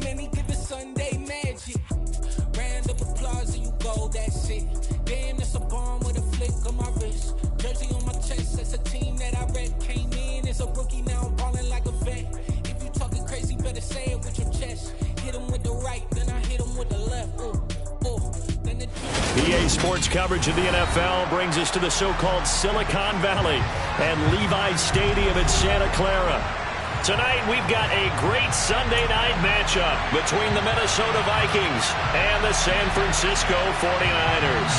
any given Sunday magic. Round of applause and you go, that's it. Damn, it's a bomb with a flick on my wrist. Jersey on my chest, that's a team that I rep. Came in as a rookie, now I'm balling like a vet. If you talking crazy, better say it with your chest. Hit him with the right, then I hit him with the left. Then the PA Sports coverage of the NFL brings us to the so-called Silicon Valley and Levi Stadium in Santa Clara. Tonight, we've got a great Sunday night matchup between the Minnesota Vikings and the San Francisco 49ers.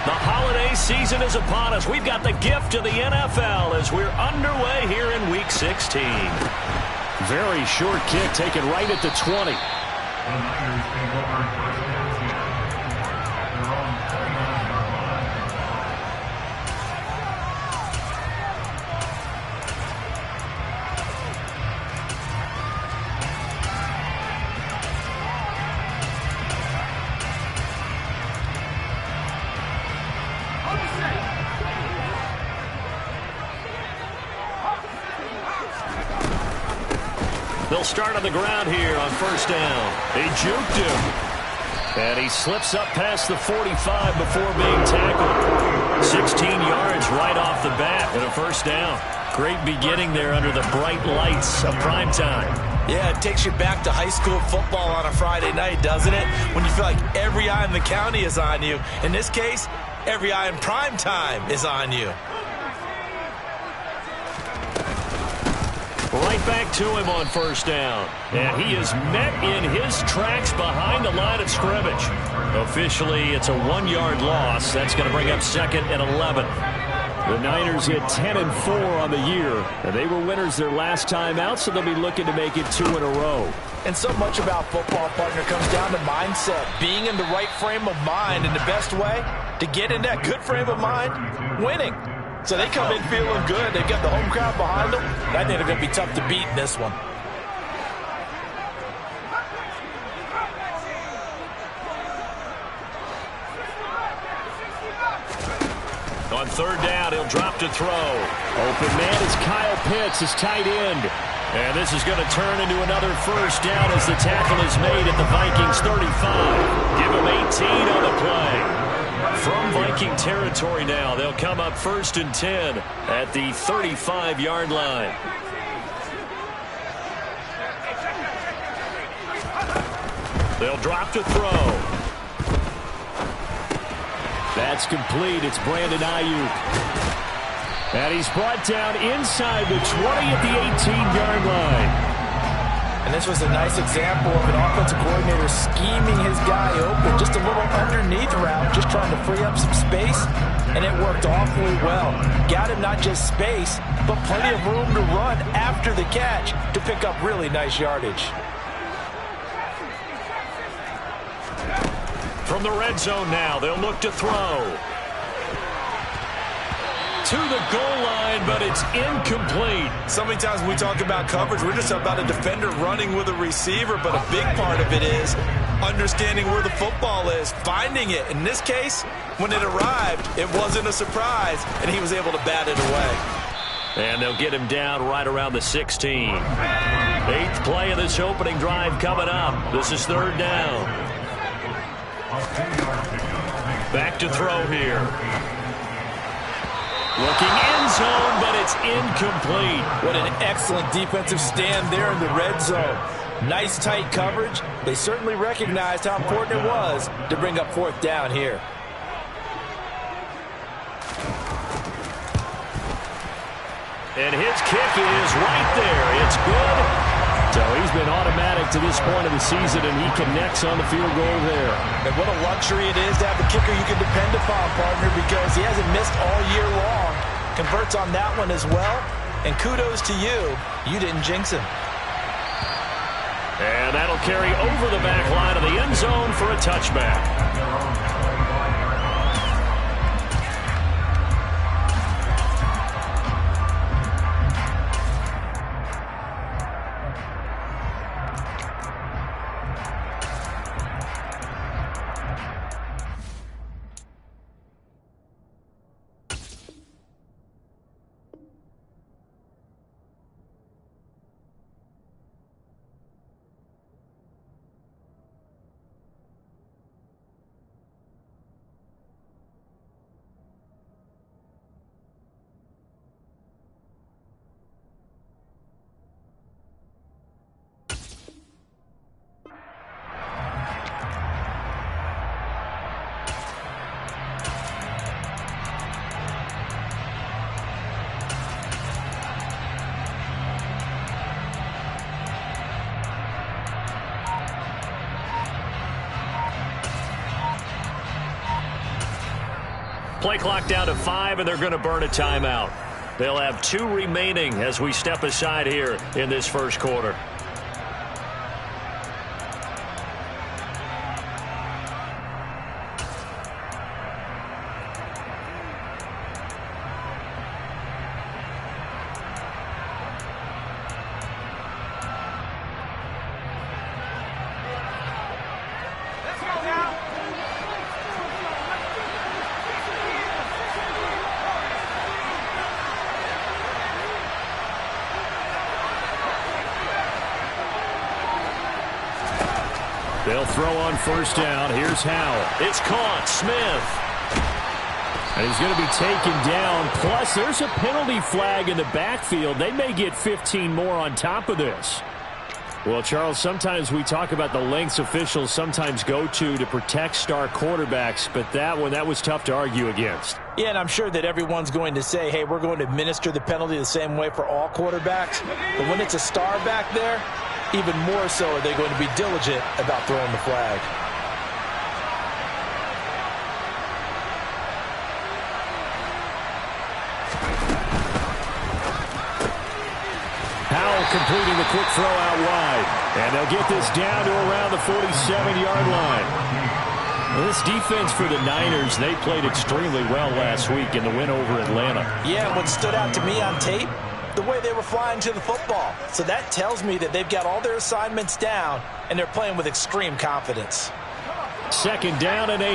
The holiday season is upon us. We've got the gift of the NFL as we're underway here in Week 16. Very short kick taken right at the 20. They'll start on the ground here on first down. They juked him. And he slips up past the 45 before being tackled. 16 yards right off the bat and a first down. Great beginning there under the bright lights of prime time. Yeah, it takes you back to high school football on a Friday night, doesn't it? When you feel like every eye in the county is on you. In this case, every eye in prime time is on you. Right back to him on first down. And he is met in his tracks behind the line of scrimmage. Officially, it's a 1-yard loss. That's going to bring up 2nd and 11. The Niners hit 10-4 on the year, and they were winners their last time out, so they'll be looking to make it 2 in a row. And so much about football, partner, comes down to mindset. Being in the right frame of mind, and the best way to get in that good frame of mind, winning. So they come in feeling good. They've got the home crowd behind them. I think they're going to be tough to beat in this one. On third down, he'll drop to throw. Open man is Kyle Pitts, his tight end. And this is going to turn into another first down as the tackle is made at the Vikings 35. Give him 18 on the play. From Viking territory now, they'll come up 1st and 10 at the 35-yard line. They'll drop to throw. That's complete. It's Brandon Ayuk. And he's brought down inside the 20 at the 18-yard line. And this was a nice example of an offensive coordinator scheming his guy open. Just a little underneath route, just trying to free up some space. And it worked awfully well. Got him not just space, but plenty of room to run after the catch to pick up really nice yardage. From the red zone now, they'll look to throw. To the goal line, but it's incomplete. So many times when we talk about coverage, we're just about a defender running with a receiver, but a big part of it is understanding where the football is, finding it. In this case, when it arrived, it wasn't a surprise, and he was able to bat it away. And they'll get him down right around the 16. 8th play of this opening drive coming up. This is third down. Back to throw here. Looking end zone, but it's incomplete. What an excellent defensive stand there in the red zone. Nice tight coverage. They certainly recognized how important it was to bring up 4th down here. And his kick is right there. It's good. So he's been automatic to this point of the season, and he connects on the field goal there. And what a luxury it is to have a kicker you can depend upon, partner, because he hasn't missed all year long. Converts on that one as well. And kudos to you. You didn't jinx him. And that'll carry over the back line of the end zone for a touchback. Play clock down to 5, and they're going to burn a timeout. They'll have 2 remaining as we step aside here in this first quarter. They'll throw on first down. Here's Howell. It's caught. Smith. And he's going to be taken down. Plus, there's a penalty flag in the backfield. They may get 15 more on top of this. Well, Charles, sometimes we talk about the lengths officials sometimes go to protect star quarterbacks, but that was tough to argue against. Yeah, and I'm sure that everyone's going to say, hey, we're going to administer the penalty the same way for all quarterbacks. But when it's a star back there, even more so are they going to be diligent about throwing the flag. Howell completing the quick throw out wide. And they'll get this down to around the 47-yard line. Well, this defense for the Niners, they played extremely well last week in the win over Atlanta. Yeah, what stood out to me on tape, the way they were flying to the football. So that tells me that they've got all their assignments down, and they're playing with extreme confidence. Second down and 8.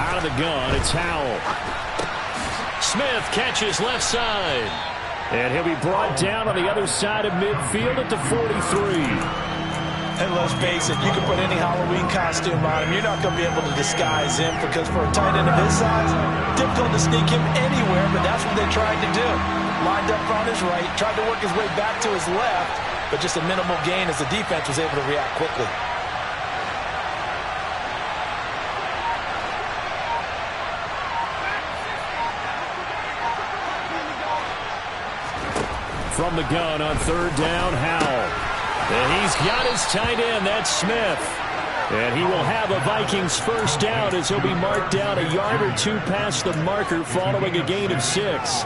Out of the gun, it's Howell. Smith catches left side. And he'll be brought down on the other side of midfield at the 43. And let's face it, you can put any Halloween costume on him. You're not going to be able to disguise him because for a tight end of his size, difficult to sneak him anywhere, but that's what they tried to do. Lined up on his right, tried to work his way back to his left, but just a minimal gain as the defense was able to react quickly. From the gun on third down, Howell. And he's got his tight end, that's Smith. And he will have a Vikings first down as he'll be marked down a yard or 2 past the marker following a gain of 6.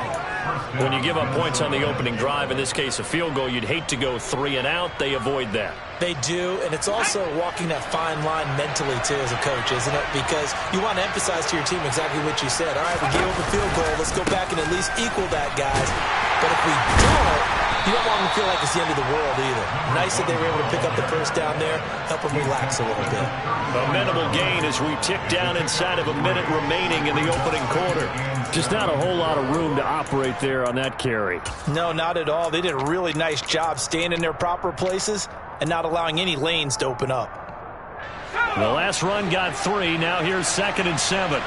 When you give up points on the opening drive, in this case a field goal, you'd hate to go 3 and out. They avoid that. They do, and it's also walking that fine line mentally, too, as a coach, isn't it? Because you want to emphasize to your team exactly what you said. All right, we gave up a field goal. Let's go back and at least equal that, guys. But if we don't, you don't want them to feel like it's the end of the world either. Nice that they were able to pick up the first down there, help them relax a little bit. A minimal gain as we tick down inside of a minute remaining in the opening quarter. Just not a whole lot of room to operate there on that carry. No, not at all. They did a really nice job staying in their proper places and not allowing any lanes to open up. The last run got 3. Now here's 2nd and 7.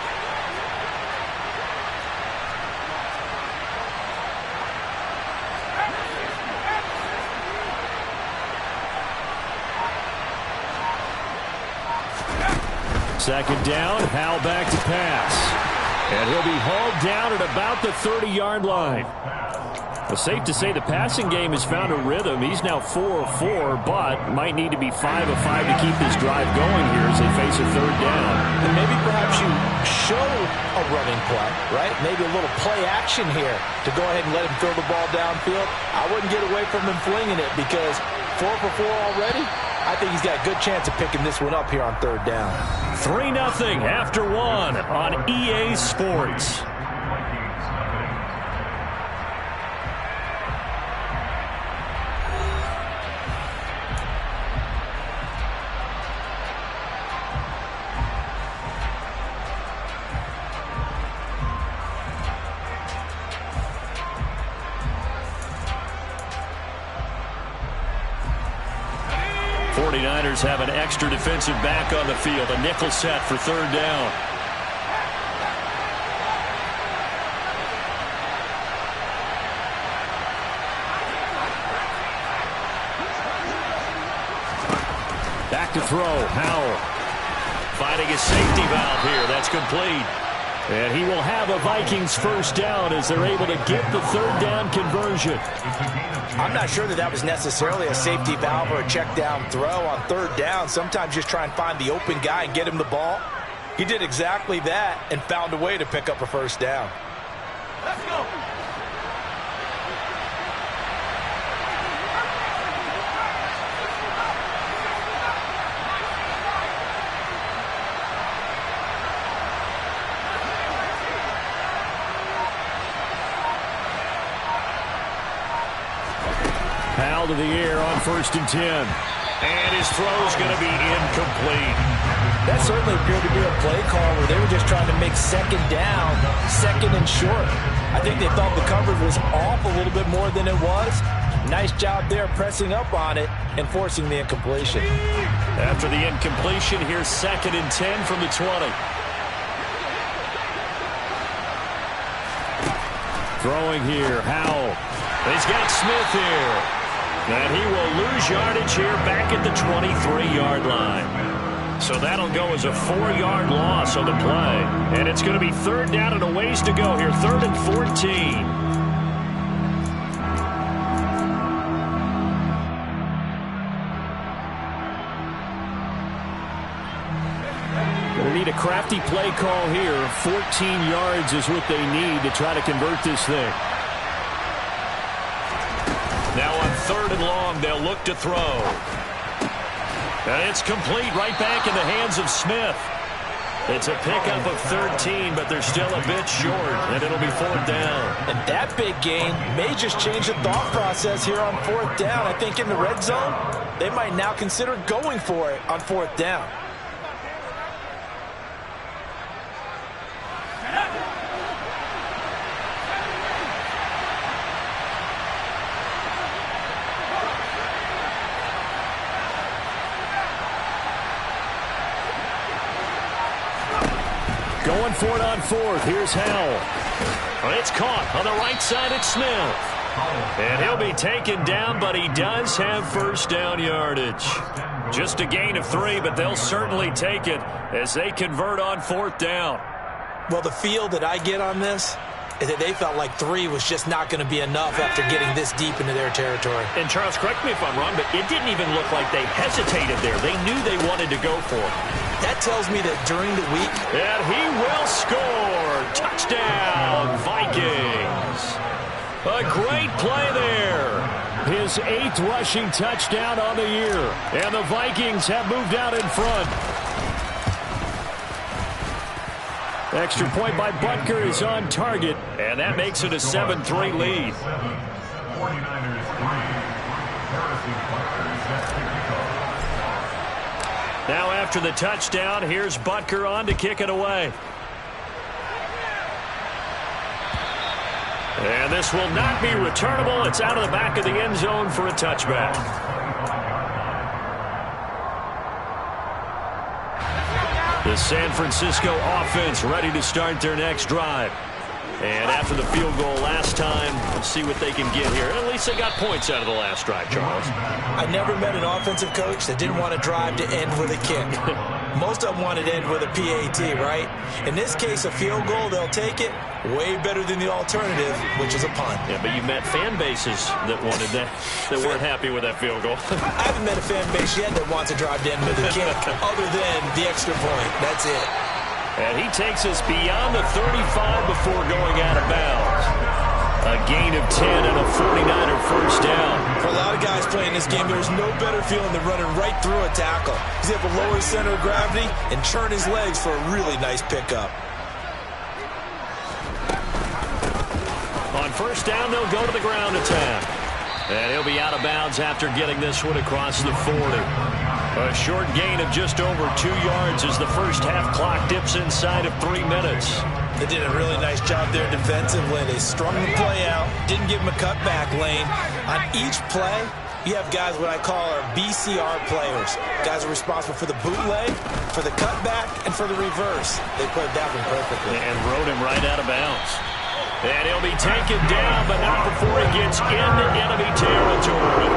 Second down, Howell back to pass. And he'll be hauled down at about the 30-yard line. It's safe to say the passing game has found a rhythm. He's now 4 of 4, but might need to be 5 of 5 to keep this drive going here as they face a third down. And maybe perhaps you show a running play, right? Maybe a little play action here to go ahead and let him throw the ball downfield. I wouldn't get away from him flinging it because 4 for 4 already. I think he's got a good chance of picking this one up here on third down. 3-0 after 1 on EA Sports. Niners have an extra defensive back on the field. A nickel set for third down. Back to throw, Howell. Finding a safety valve here. That's complete. And he will have a Vikings first down as they're able to get the third down conversion. I'm not sure that was necessarily a safety valve or a check down throw on third down. Sometimes just try and find the open guy and get him the ball. He did exactly that and found a way to pick up a first down. Let's go. Powell to the air on 1st and 10. And his throw's going to be incomplete. That certainly appeared to be a play call where they were just trying to make second down, second and short. I think they thought the coverage was off a little bit more than it was. Nice job there pressing up on it and forcing the incompletion. After the incompletion, here's 2nd and 10 from the 20. Throwing here, Howell. He's got Smith here. And he will lose yardage here back at the 23-yard line. So that'll go as a 4-yard loss on the play. And it's going to be 3rd down and a ways to go here. 3rd and 14. Going to need a crafty play call here. 14 yards is what they need to try to convert this thing. Now on 3rd and long, they'll look to throw. And it's complete right back in the hands of Smith. It's a pickup of 13, but they're still a bit short, and it'll be 4th down. And that big gain may just change the thought process here on 4th down. I think in the red zone, they might now consider going for it on 4th down. Going for it on 4th. Here's Howell. Well, it's caught on the right side. It's Smith. And he'll be taken down, but he does have first down yardage. Just a gain of 3, but they'll certainly take it as they convert on 4th down. Well, the feel that I get on this is that they felt like 3 was just not going to be enough after getting this deep into their territory. And Charles, correct me if I'm wrong, but it didn't even look like they hesitated there. They knew they wanted to go for it. That tells me that during the week... And he will score. Touchdown, Vikings. A great play there. His 8th rushing touchdown on the year. And the Vikings have moved out in front. Extra point by Butker is on target. And that makes it a 7-3 lead. 49ers 3. Now after the touchdown, here's Butker on to kick it away. And this will not be returnable. It's out of the back of the end zone for a touchback. The San Francisco offense ready to start their next drive. And after the field goal last time, let's see what they can get here. And at least they got points out of the last drive, Charles. I never met an offensive coach that didn't want a drive to end with a kick. Most of them wanted to end with a PAT, right? In this case, a field goal, they'll take it. Way better than the alternative, which is a punt. Yeah, but you met fan bases that wanted that, that weren't happy with that field goal. I haven't met a fan base yet that wants a drive to end with a kick, other than the extra point. That's it. And he takes us beyond the 35 before going out of bounds. A gain of 10 and a 49er first down. For a lot of guys playing this game, there's no better feeling than running right through a tackle. He's able to lower his center of gravity and turn his legs for a really nice pickup. On first down, they'll go to the ground attack. And he'll be out of bounds after getting this one across the 40. A short gain of just over 2 yards as the first half clock dips inside of 3 minutes. They did a really nice job there defensively. They strung the play out, didn't give him a cutback lane. On each play, you have guys what I call our BCR players. Guys are responsible for the bootleg, for the cutback, and for the reverse. They played that one perfectly. And rode him right out of bounds. And he'll be taken down, but not before he gets into enemy territory.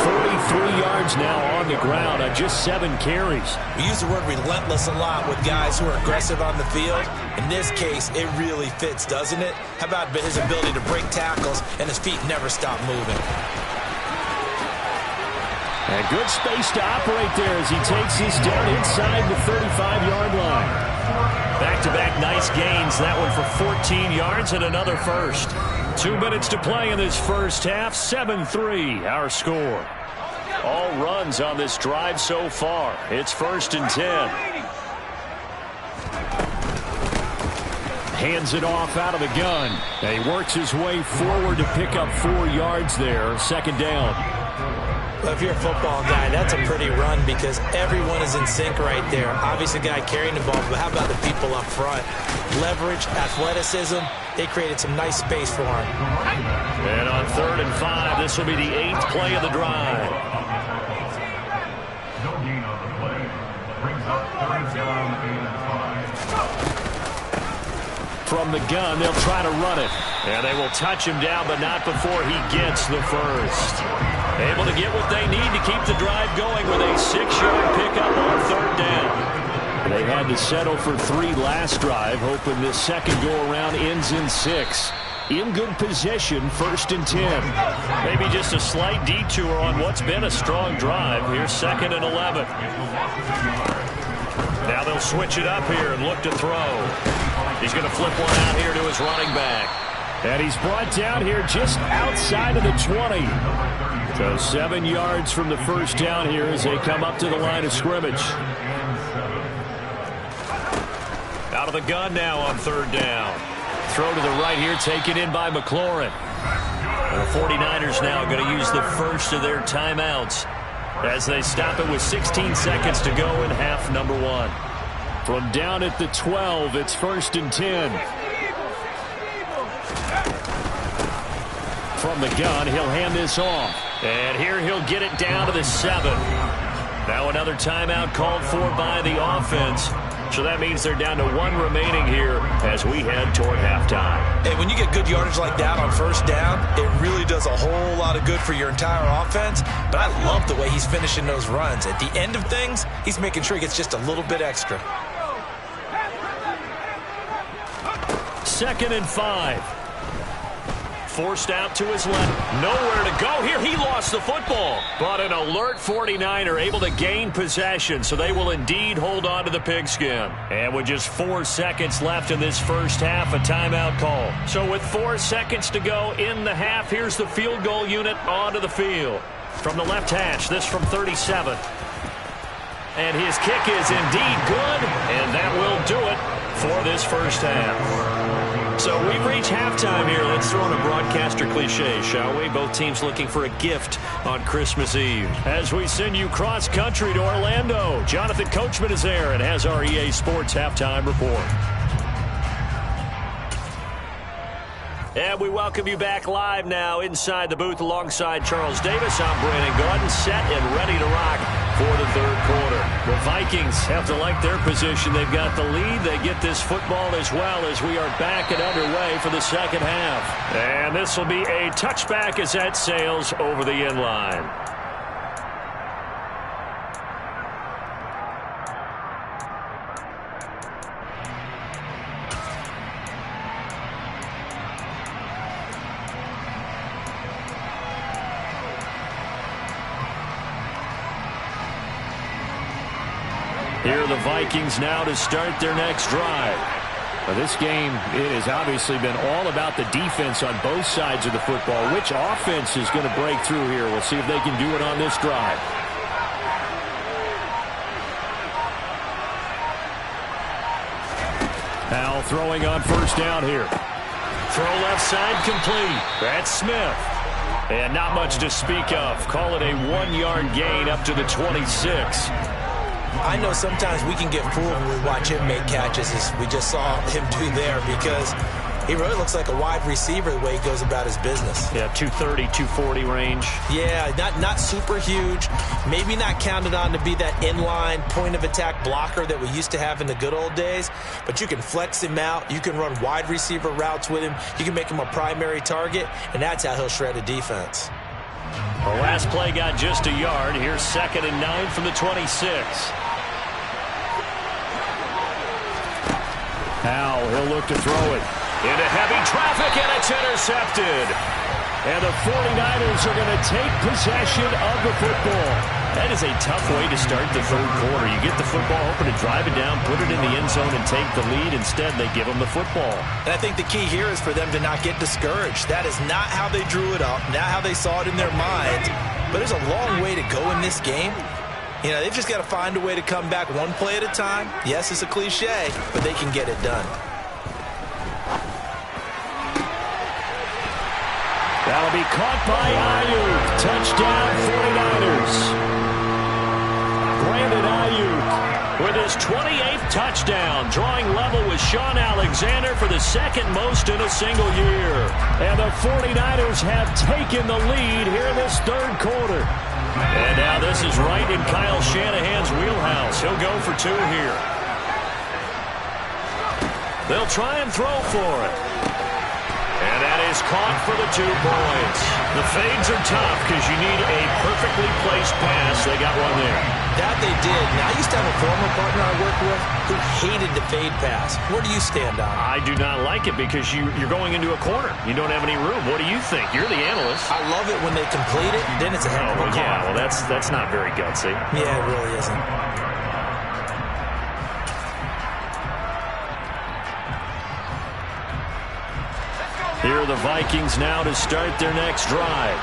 43 yards now on the ground on just 7 carries. We use the word relentless a lot with guys who are aggressive on the field. In this case, it really fits, doesn't it? How about his ability to break tackles and his feet never stop moving? And good space to operate there as he takes this down inside the 35-yard line. Back-to-back nice gains. That one for 14 yards and another first. 2 minutes to play in this first half. 7-3 our score. All runs on this drive so far. It's 1st and 10. Hands it off out of the gun. And he works his way forward to pick up 4 yards there. 2nd down. Well, if you're a football guy, that's a pretty run because everyone is in sync right there. Obviously, the guy carrying the ball, but how about the people up front? Leverage, athleticism, they created some nice space for him. And on 3rd and 5, this will be the 8th play of the drive. No gain on the play. Brings up 3rd down and 5. From the gun, they'll try to run it. And they will touch him down, but not before he gets the first. Able to get what they need to keep the drive going with a 6-yard pickup on 3rd down. They had to settle for 3 last drive, hoping this second go-around ends in 6. In good position, 1st and 10. Maybe just a slight detour on what's been a strong drive. Here's 2nd and 11. Now they'll switch it up here and look to throw. He's going to flip one out here to his running back. And he's brought down here just outside of the 20. So 7 yards from the first down here as they come up to the line of scrimmage. Out of the gun now on 3rd down. Throw to the right here, taken in by McLaurin. The 49ers now going to use the first of their timeouts as they stop it with 16 seconds to go in half number 1. From down at the 12, it's 1st and 10. From the gun, he'll hand this off. And here he'll get it down to the 7. Now another timeout called for by the offense. So that means they're down to 1 remaining here as we head toward halftime. Hey, when you get good yardage like that on 1st down, it really does a whole lot of good for your entire offense. But I love the way he's finishing those runs. At the end of things, he's making sure he gets just a little bit extra. 2nd and 5. Forced out to his left. Nowhere to go here. He lost the football. But an alert 49er able to gain possession. So they will indeed hold on to the pigskin. And with just 4 seconds left in this first half, a timeout call. So with 4 seconds to go in the half, here's the field goal unit onto the field. From the left hash, this from 37. And his kick is indeed good. And that will do it for this first half. So we've reached halftime here. Let's throw in a broadcaster cliche, shall we? Both teams looking for a gift on Christmas Eve. As we send you cross-country to Orlando, Jonathan Coachman is there and has our EA Sports halftime report. And we welcome you back live now inside the booth alongside Charles Davis. I'm Brandon Gaudin, set and ready to rock for the 3rd quarter. The Vikings have to like their position. They've got the lead. They get this football as well as we are back and underway for the 2nd half. And this will be a touchback as that sails over the end line. Here are the Vikings now to start their next drive. Now this game, it has obviously been all about the defense on both sides of the football. Which offense is going to break through here? We'll see if they can do it on this drive. Now throwing on 1st down here. Throw left side complete. That's Smith. And not much to speak of. Call it a 1-yard gain up to the 26. I know sometimes we can get fooled when we watch him make catches, as we just saw him do there, because he really looks like a wide receiver the way he goes about his business. Yeah, 230, 240 range. Yeah, not super huge. Maybe not counted on to be that inline point-of-attack blocker that we used to have in the good old days, but you can flex him out. You can run wide receiver routes with him. You can make him a primary target, and that's how he'll shred a defense. The last play got just a yard. Here's 2nd and 9 from the 26. Howell, he'll look to throw it. Into heavy traffic, and it's intercepted. And the 49ers are going to take possession of the football. That is a tough way to start the third quarter. You get the football, hoping to drive it down, put it in the end zone, and take the lead. Instead, they give them the football. And I think the key here is for them to not get discouraged. That is not how they drew it up, not how they saw it in their minds. But there's a long way to go in this game. You know, they've just got to find a way to come back one play at a time. Yes, it's a cliche, but they can get it done. That'll be caught by Ayuk. Touchdown 49ers. Brandon Ayuk with his 28th touchdown, drawing level with Sean Alexander for the second most in a single year. And the 49ers have taken the lead here in this third quarter. And now this is right in Kyle Shanahan's wheelhouse. He'll go for 2 here. They'll try and throw for it. And that is caught for the 2 points. The fades are tough because you need a perfectly placed pass. They got one there. That they did. Now, I used to have a former partner I worked with who hated the fade pass. Where do you stand on it? I do not like it because you're going into a corner. You don't have any room. What do you think? You're the analyst. I love it when they complete it, and then it's a heck of a call. Yeah, well, that's not very gutsy. Yeah, it really isn't. Here are the Vikings now to start their next drive.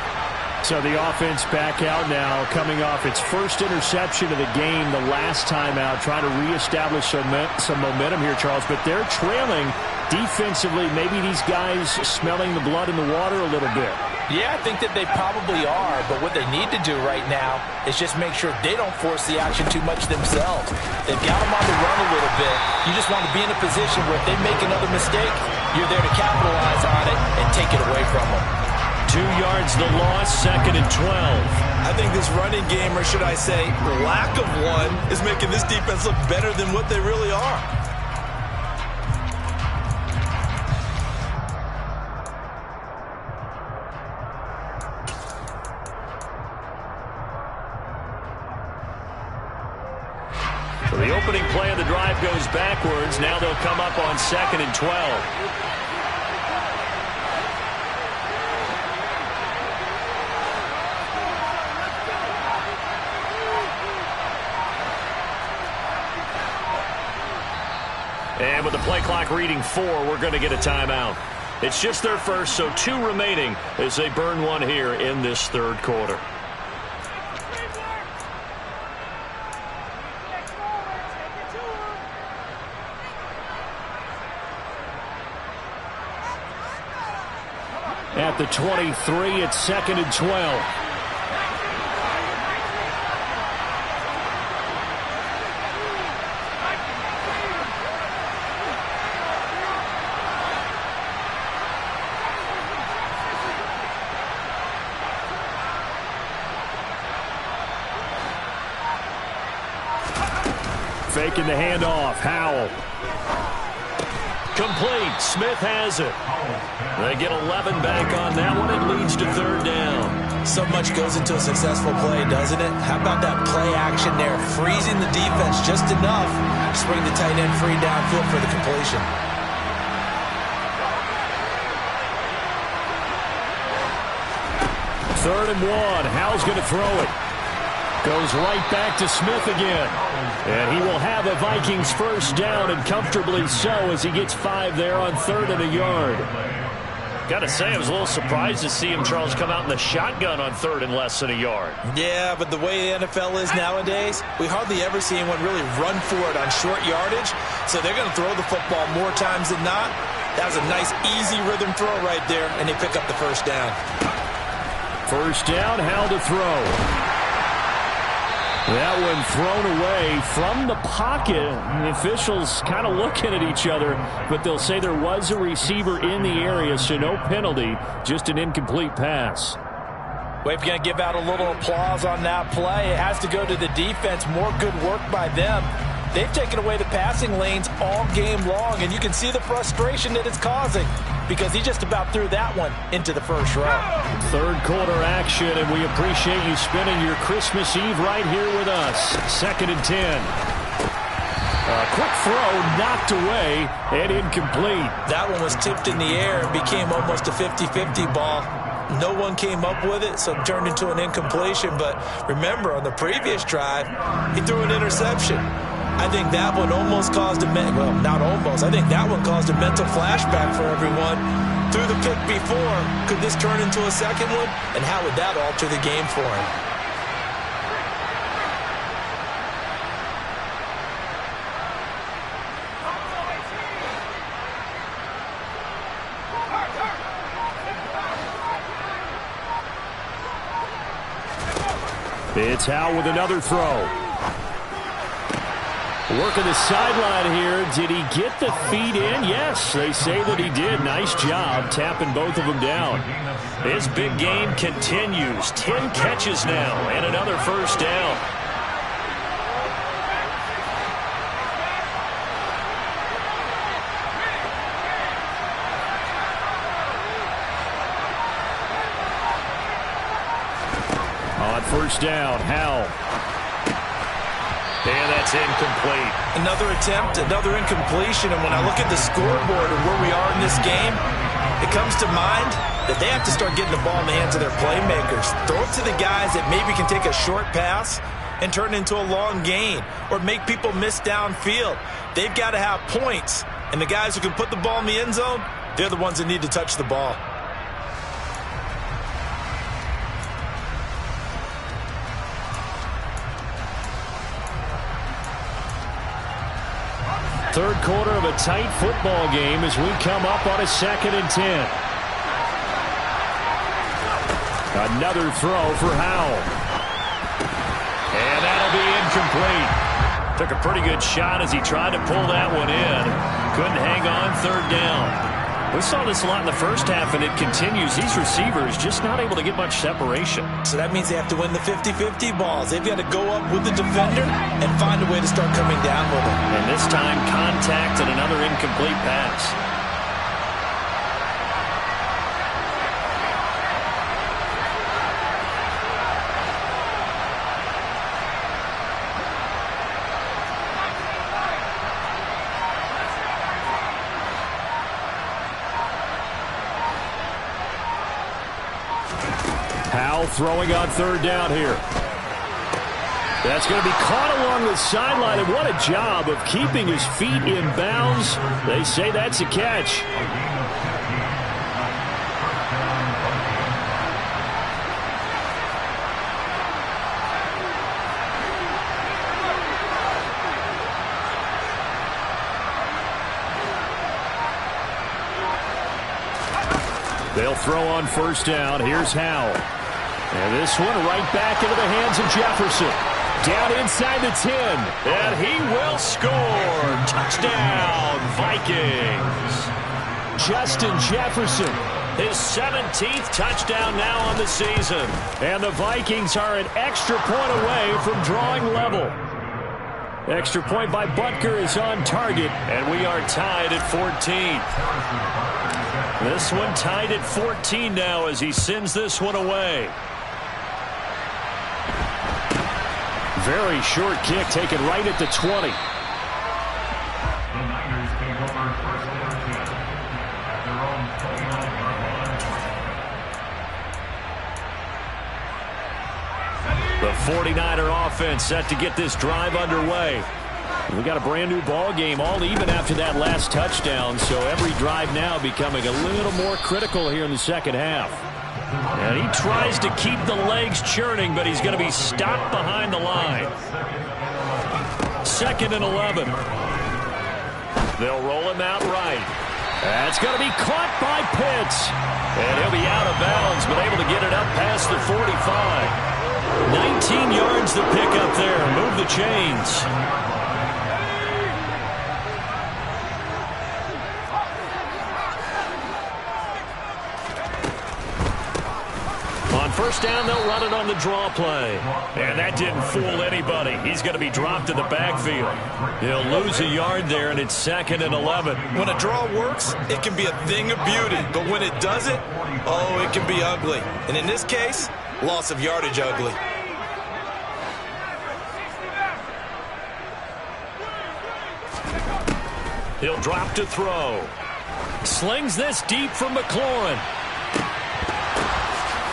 So the offense back out now, coming off its first interception of the game the last time out, trying to reestablish some momentum here, Charles. But they're trailing defensively. Maybe these guys smelling the blood in the water a little bit. Yeah, I think that they probably are, but what they need to do right now is just make sure they don't force the action too much themselves. They've got them on the run a little bit. You just want to be in a position where if they make another mistake, you're there to capitalize on it and take it away from them. 2 yards the loss, 2nd and 12. I think this running game, or should I say lack of one, is making this defense look better than what they really are. So the opening play of the drive goes backwards. Now they'll come up on 2nd and 12. And with the play clock reading 4, we're going to get a timeout. It's just their first, so 2 remaining as they burn one here in this third quarter. At the 23, it's 2nd and 12. Faking the handoff. Howell. Complete. Smith has it. They get 11 back on that one. It leads to 3rd down. So much goes into a successful play, doesn't it? How about that play action there? Freezing the defense just enough to bring the tight end free downfield for the completion. Third and 1. Howell's going to throw it. Goes right back to Smith again. And he will have a Vikings first down, and comfortably so, as he gets 5 there on 3rd and a yard. Got to say, I was a little surprised to see him, Charles, come out in the shotgun on 3rd and less than a yard. Yeah, but the way the NFL is nowadays, we hardly ever see anyone really run for it on short yardage. So they're going to throw the football more times than not. That was a nice, easy rhythm throw right there, and they pick up the first down. First down, Howell to throw. That one thrown away from the pocket. The officials kind of looking at each other, but they'll say there was a receiver in the area, so no penalty, just an incomplete pass. We're going to give out a little applause on that play. It has to go to the defense. More good work by them. They've taken away the passing lanes all game long, and you can see the frustration that it's causing because he just about threw that one into the first row. Third quarter action, and we appreciate you spending your Christmas Eve right here with us. 2nd and 10. A quick throw knocked away and incomplete. That one was tipped in the air and became almost a 50-50 ball. No one came up with it, so it turned into an incompletion. But remember, on the previous drive, he threw an interception. I think that one almost caused well, not almost. I think that one caused a mental flashback for everyone. Threw the pick before. Could this turn into a second one? And how would that alter the game for him? It's Howe with another throw. Working the sideline here. Did he get the feet in? Yes, they say that he did. Nice job tapping both of them down. His big game continues. 10 catches now and another first down. On first down, Howe. And that's incomplete. Another attempt, another incompletion, and when I look at the scoreboard and where we are in this game, it comes to mind that they have to start getting the ball in the hands of their playmakers. Throw it to the guys that maybe can take a short pass and turn it into a long gain or make people miss downfield. They've got to have points, and the guys who can put the ball in the end zone, they're the ones that need to touch the ball. Third quarter of a tight football game as we come up on a 2nd and 10. Another throw for Howe. And that'll be incomplete. Took a pretty good shot as he tried to pull that one in. Couldn't hang on 3rd down. We saw this a lot in the first half, and it continues. These receivers just not able to get much separation. So that means they have to win the 50-50 balls. They've got to go up with the defender and find a way to start coming down with them. And this time, contact and another incomplete pass. Howe throwing on 3rd down here. That's going to be caught along the sideline, and what a job of keeping his feet in bounds. They say that's a catch. They'll throw on 1st down. Here's Howe. And this one right back into the hands of Jefferson. Down inside the 10. And he will score. Touchdown, Vikings. Justin Jefferson. His 17th touchdown now on the season. And the Vikings are an extra point away from drawing level. Extra point by Butker is on target. And we are tied at 14. This one tied at 14 now as he sends this one away. Very short kick taken right at the 20. The Niners take over 1st and 10 at their own The 29-yard line. 49er offense set to get this drive underway. We got a brand new ball game, all even after that last touchdown, so every drive now becoming a little more critical here in the second half. And he tries to keep the legs churning, but he's going to be stopped behind the line. 2nd and 11. They'll roll him out right. That's going to be caught by Pitts. And he'll be out of bounds, but able to get it up past the 45. 19 yards to pick up there. Move the chains. first down, they'll run it on the draw play. And that didn't fool anybody. He's going to be dropped in the backfield. He'll lose a yard there, and it's 2nd and 11. When a draw works, it can be a thing of beauty. But when it doesn't, oh, it can be ugly. And in this case, loss of yardage ugly. He'll drop to throw. Slings this deep from McLaurin.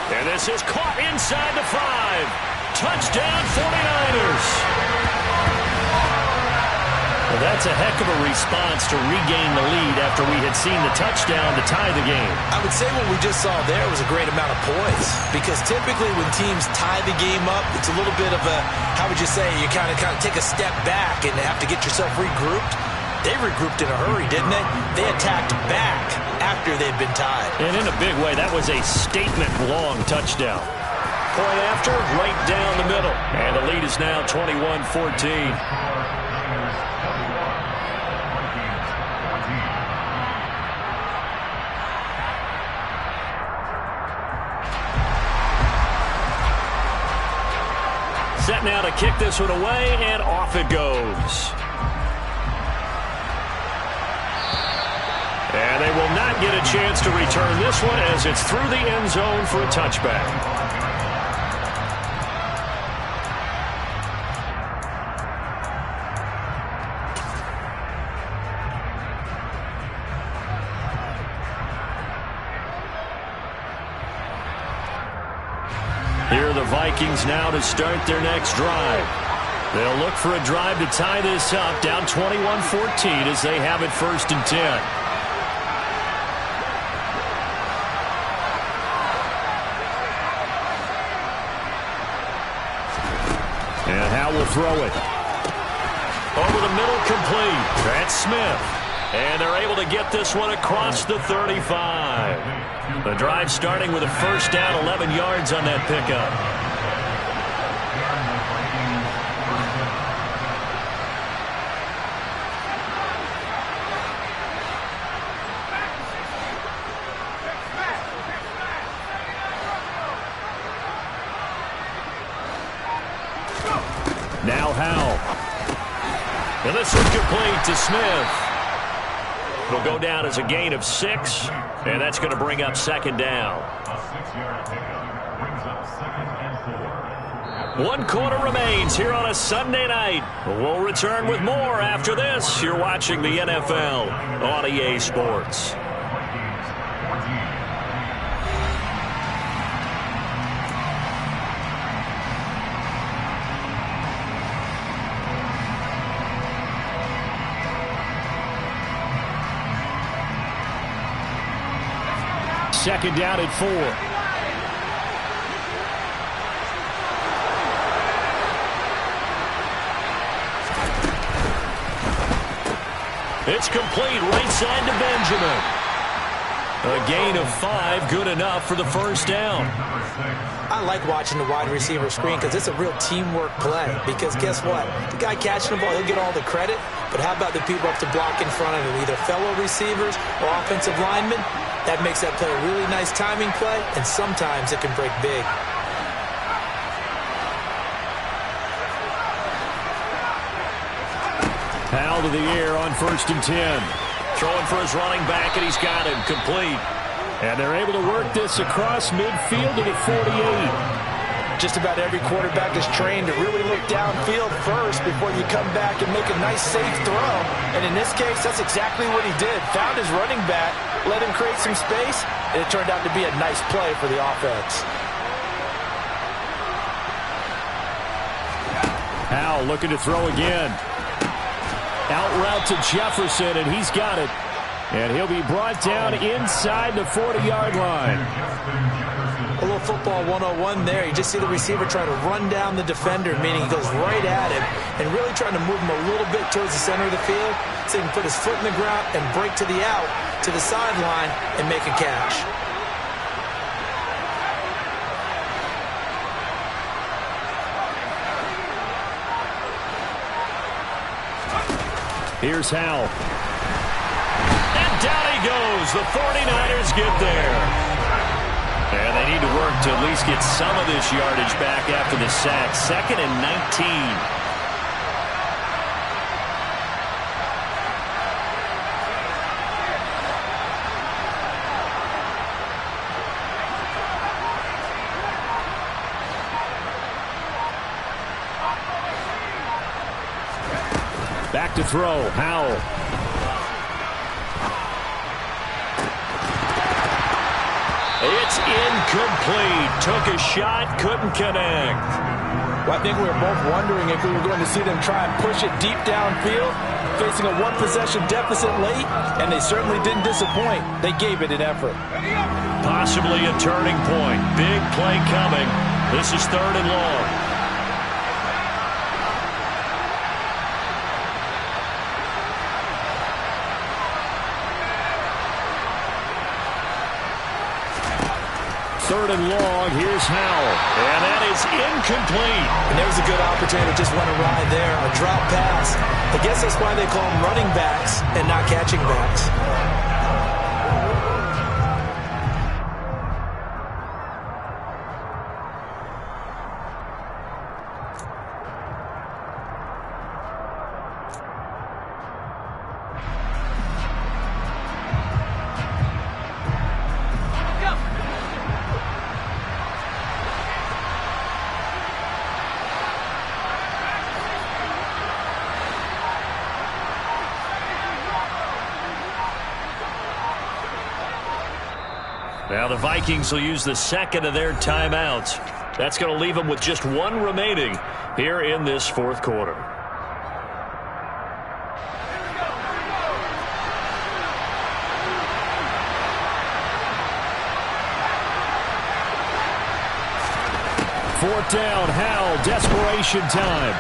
And this is caught inside the 5. Touchdown, 49ers. Well, that's a heck of a response to regain the lead after we had seen the touchdown to tie the game. I would say what we just saw there was a great amount of poise. Because typically when teams tie the game up, it's a little bit of a, how would you say, you kind of take a step back and have to get yourself regrouped. They regrouped in a hurry, didn't they? They attacked back after they'd been tied. And in a big way, that was a statement-long touchdown. Point after, right down the middle. And the lead is now 21-14. Set now to kick this one away, and off it goes. And they will not get a chance to return this one as it's through the end zone for a touchback. Here are the Vikings now to start their next drive. They'll look for a drive to tie this up, down 21-14 as they have it 1st and 10. And Howe will throw it. Over the middle, complete. That's Smith. And they're able to get this one across the 35. The drive starting with a first down, 11 yards on that pickup. Now Howe. And this is complete to Smith. It'll go down as a gain of 6, and that's going to bring up 2nd down. A 6-yard pickup brings up 2nd and 4. 1 quarter remains here on a Sunday night. We'll return with more after this. You're watching the NFL on EA Sports. Second down at 4. It's complete right side to Benjamin. A gain of 5, good enough for the first down. I like watching the wide receiver screen because it's a real teamwork play. Because guess what? The guy catching the ball, he'll get all the credit. But how about the people up to block in front of him, either fellow receivers or offensive linemen? That makes that play a really nice timing play, and sometimes it can break big. Howell to the air on 1st and 10. Throwing for his running back, and he's got him complete. And they're able to work this across midfield to the 48. Just about every quarterback is trained to really look downfield first before you come back and make a nice, safe throw. And in this case, that's exactly what he did. Found his running back, let him create some space, and it turned out to be a nice play for the offense. Howell looking to throw again. Out route to Jefferson, and he's got it. And he'll be brought down inside the 40-yard line. A little football 101 there. You just see the receiver trying to run down the defender, meaning he goes right at him and really trying to move him a little bit towards the center of the field so he can put his foot in the ground and break to the out, to the sideline, and make a catch. Here's Howell. And down he goes. The 49ers get there. And they need to work to at least get some of this yardage back after the sack. 2nd and 19. Back to throw, Howell. It's incomplete. Took a shot, couldn't connect. Well, I think we were both wondering if we were going to see them try and push it deep downfield, facing a one-possession deficit late, and they certainly didn't disappoint. They gave it an effort. Possibly a turning point. Big play coming. This is 3rd and long. Third and long, here's Howell. And that is incomplete. And there was a good opportunity to just run a ride there, a drop pass. I guess that's why they call them running backs and not catching backs. Now the Vikings will use the 2nd of their timeouts. That's going to leave them with just 1 remaining here in this 4th quarter. Fourth down, Howell, desperation time.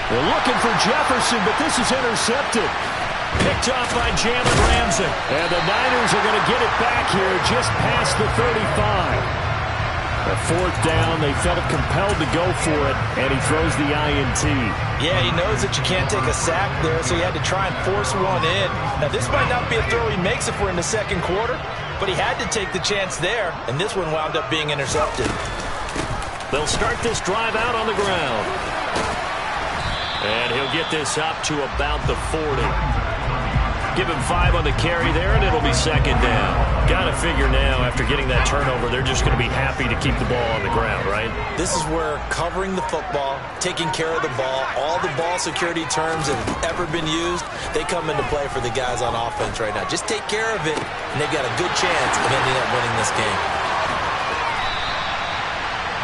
They're looking for Jefferson, but this is intercepted. Picked off by Jalen Ramsey. And the Niners are going to get it back here just past the 35. A 4th down, they felt compelled to go for it, and he throws the INT. Yeah, he knows that you can't take a sack there, so he had to try and force one in. Now, this might not be a throw he makes if we're in the 2nd quarter, but he had to take the chance there, and this one wound up being intercepted. They'll start this drive out on the ground. And he'll get this up to about the 40. Give him 5 on the carry there, and it'll be 2nd down. Got to figure now, after getting that turnover, they're just going to be happy to keep the ball on the ground, right? This is where covering the football, taking care of the ball, all the ball security terms that have ever been used, they come into play for the guys on offense right now. Just take care of it, and they've got a good chance of ending up winning this game.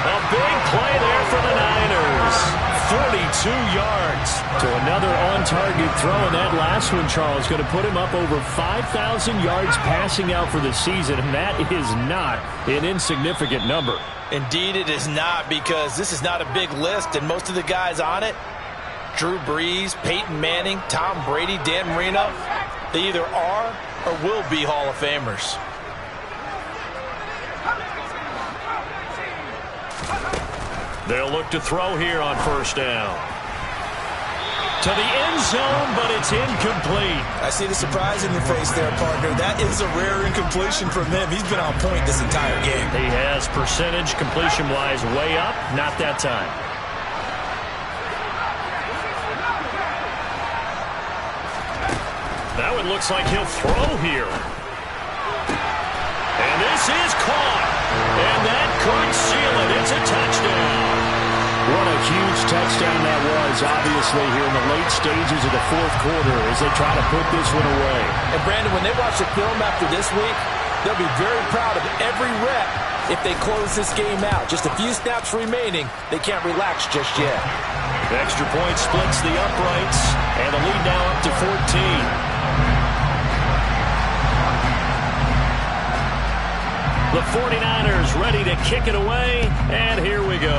A big play there for the Niners. 42 yards. To another on-target throw, and that last one, Charles, going to put him up over 5,000 yards passing out for the season, and that is not an insignificant number. Indeed it is not, because this is not a big list, and most of the guys on it, Drew Brees, Peyton Manning, Tom Brady, Dan Marino, they either are or will be Hall of Famers. They'll look to throw here on 1st down. To the end zone, but it's incomplete. I see the surprise in your face there, partner. That is a rare incompletion from him. He's been on point this entire game. He has percentage completion-wise way up. Not that time. Now it looks like he'll throw here. And this is caught. And that could seal it. It's a touchdown. What a huge touchdown that was, obviously, here in the late stages of the 4th quarter as they try to put this one away. And, Brandon, when they watch the film after this week, they'll be very proud of every rep if they close this game out. Just a few snaps remaining. They can't relax just yet. The extra point splits the uprights, and the lead now up to 14. The 49ers ready to kick it away, and here we go.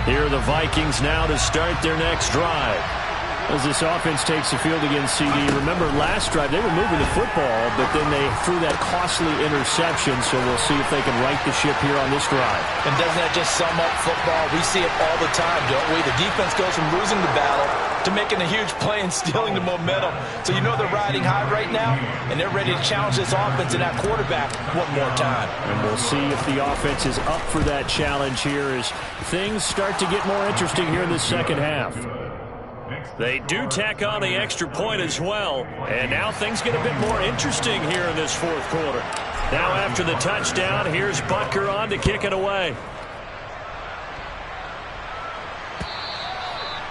Here are the Vikings now to start their next drive. As this offense takes the field against CD, remember last drive they were moving the football, but then they threw that costly interception, so we'll see if they can right the ship here on this drive. And doesn't that just sum up football? We see it all the time, don't we? The defense goes from losing the battle to making a huge play and stealing the momentum. So you know they're riding high right now, and they're ready to challenge this offense and that quarterback one more time. And we'll see if the offense is up for that challenge here as things start to get more interesting here in the second half. They do tack on the extra point as well. And now things get a bit more interesting here in this fourth quarter. Now after the touchdown, here's Butker on to kick it away.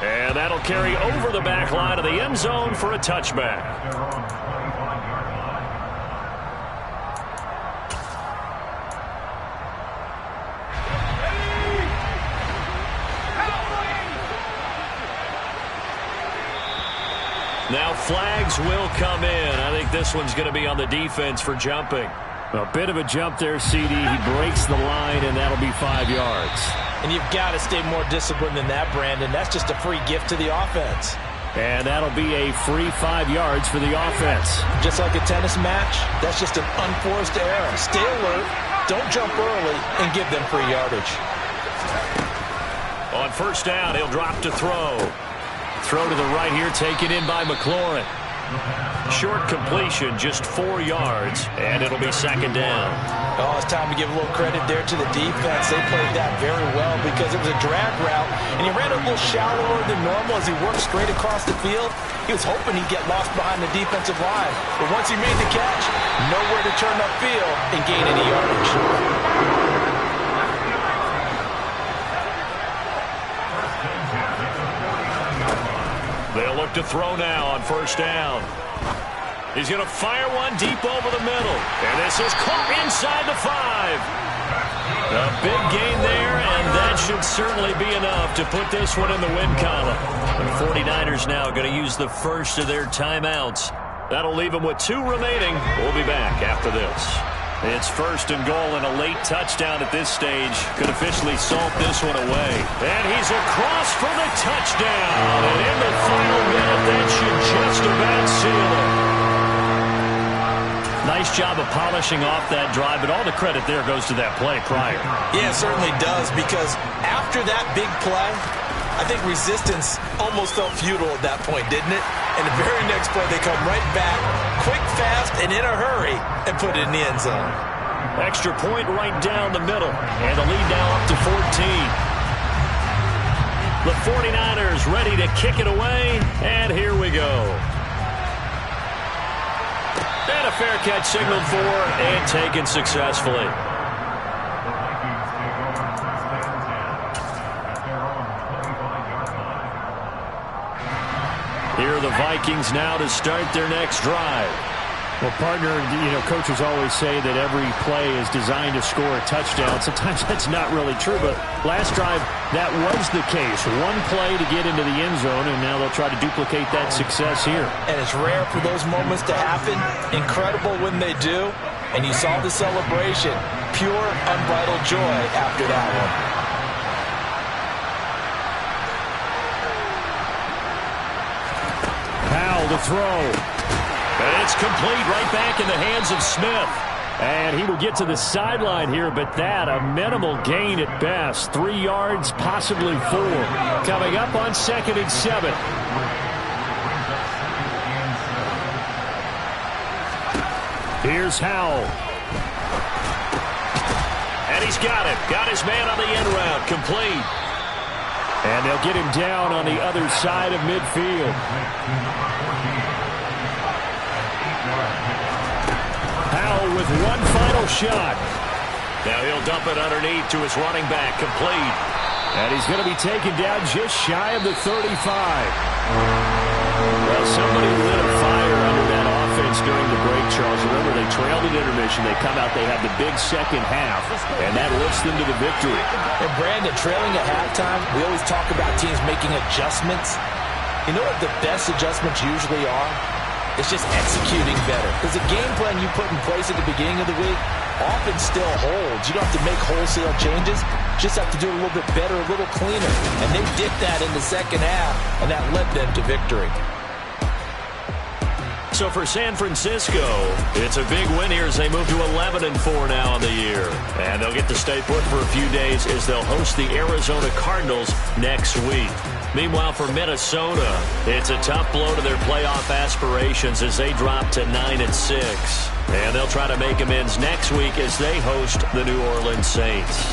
And that'll carry over the back line of the end zone for a touchback. Now flags will come in. I think this one's going to be on the defense for jumping. A bit of a jump there, CD. He breaks the line, and that'll be 5 yards. And you've got to stay more disciplined than that, Brandon. That's just a free gift to the offense. And that'll be a free 5 yards for the offense. Just like a tennis match, that's just an unforced error. Stay alert, don't jump early, and give them free yardage. On first down, he'll drop to throw. Throw to the right here, taken in by McLaurin. Short completion, just 4 yards, and it'll be second down. Oh, it's time to give a little credit there to the defense. They played that very well because it was a drag route, and he ran a little shallower than normal as he worked straight across the field. He was hoping he'd get lost behind the defensive line, but once he made the catch, nowhere to turn upfield and gain any yardage. They'll look to throw now on first down. He's going to fire one deep over the middle. And this is caught inside the 5. A big gain there, and that should certainly be enough to put this one in the win column. The 49ers now going to use the first of their timeouts. That'll leave them with 2 remaining. We'll be back after this. It's first and goal, and a late touchdown at this stage could officially salt this one away. And he's across for the touchdown. And in the final minute, that should just about seal it. Nice job of polishing off that drive, but all the credit there goes to that play prior. Yeah, it certainly does, because after that big play, I think resistance almost felt futile at that point, didn't it? And the very next play, they come right back, quick, fast, and in a hurry, and put it in the end zone. Extra point right down the middle, and the lead now up to 14. The 49ers ready to kick it away, and here we go. And a fair catch signaled for and taken successfully. Here are the Vikings now to start their next drive. Well, partner, coaches always say that every play is designed to score a touchdown. Sometimes that's not really true, but last drive, that was the case. One play to get into the end zone, and now they'll try to duplicate that success here. And it's rare for those moments to happen. Incredible when they do. And you saw the celebration. Pure, unbridled joy after that one. Powell to throw. And it's complete right back in the hands of Smith. And he will get to the sideline here, but that a minimal gain at best. 3 yards, possibly 4. Coming up on 2nd and 7. Here's Howell. And he's got it. Got his man on the end route. Complete. And they'll get him down on the other side of midfield. Howell with one final shot. Now he'll dump it underneath to his running back. Complete. And he's going to be taken down just shy of the 35. Well, somebody lit a fire under that offense during the break, Charles. Remember, they trailed at intermission. They come out, they have the big second half, and that lifts them to the victory. And Brandon, trailing at halftime, we always talk about teams making adjustments. You know what the best adjustments usually are? It's just executing better. Because the game plan you put in place at the beginning of the week, often still holds. You don't have to make wholesale changes. Just have to do it a little bit better, a little cleaner. And they did that in the second half, and that led them to victory. So for San Francisco, it's a big win here as they move to 11-4 now on the year. And they'll get to stay put for a few days as they'll host the Arizona Cardinals next week. Meanwhile, for Minnesota, it's a tough blow to their playoff aspirations as they drop to 9-6. And they'll try to make amends next week as they host the New Orleans Saints.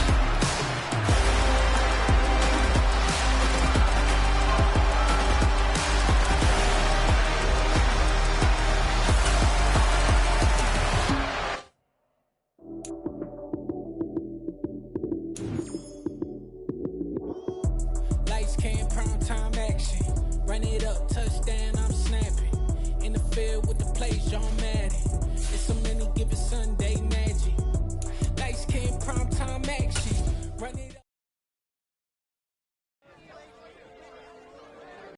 Lights, cam, prime time action. Run it up, touchdown, I'm snapping. In the field with the plays, John Madden. It's so many given Sunday magic. Lights, cam, prime time action.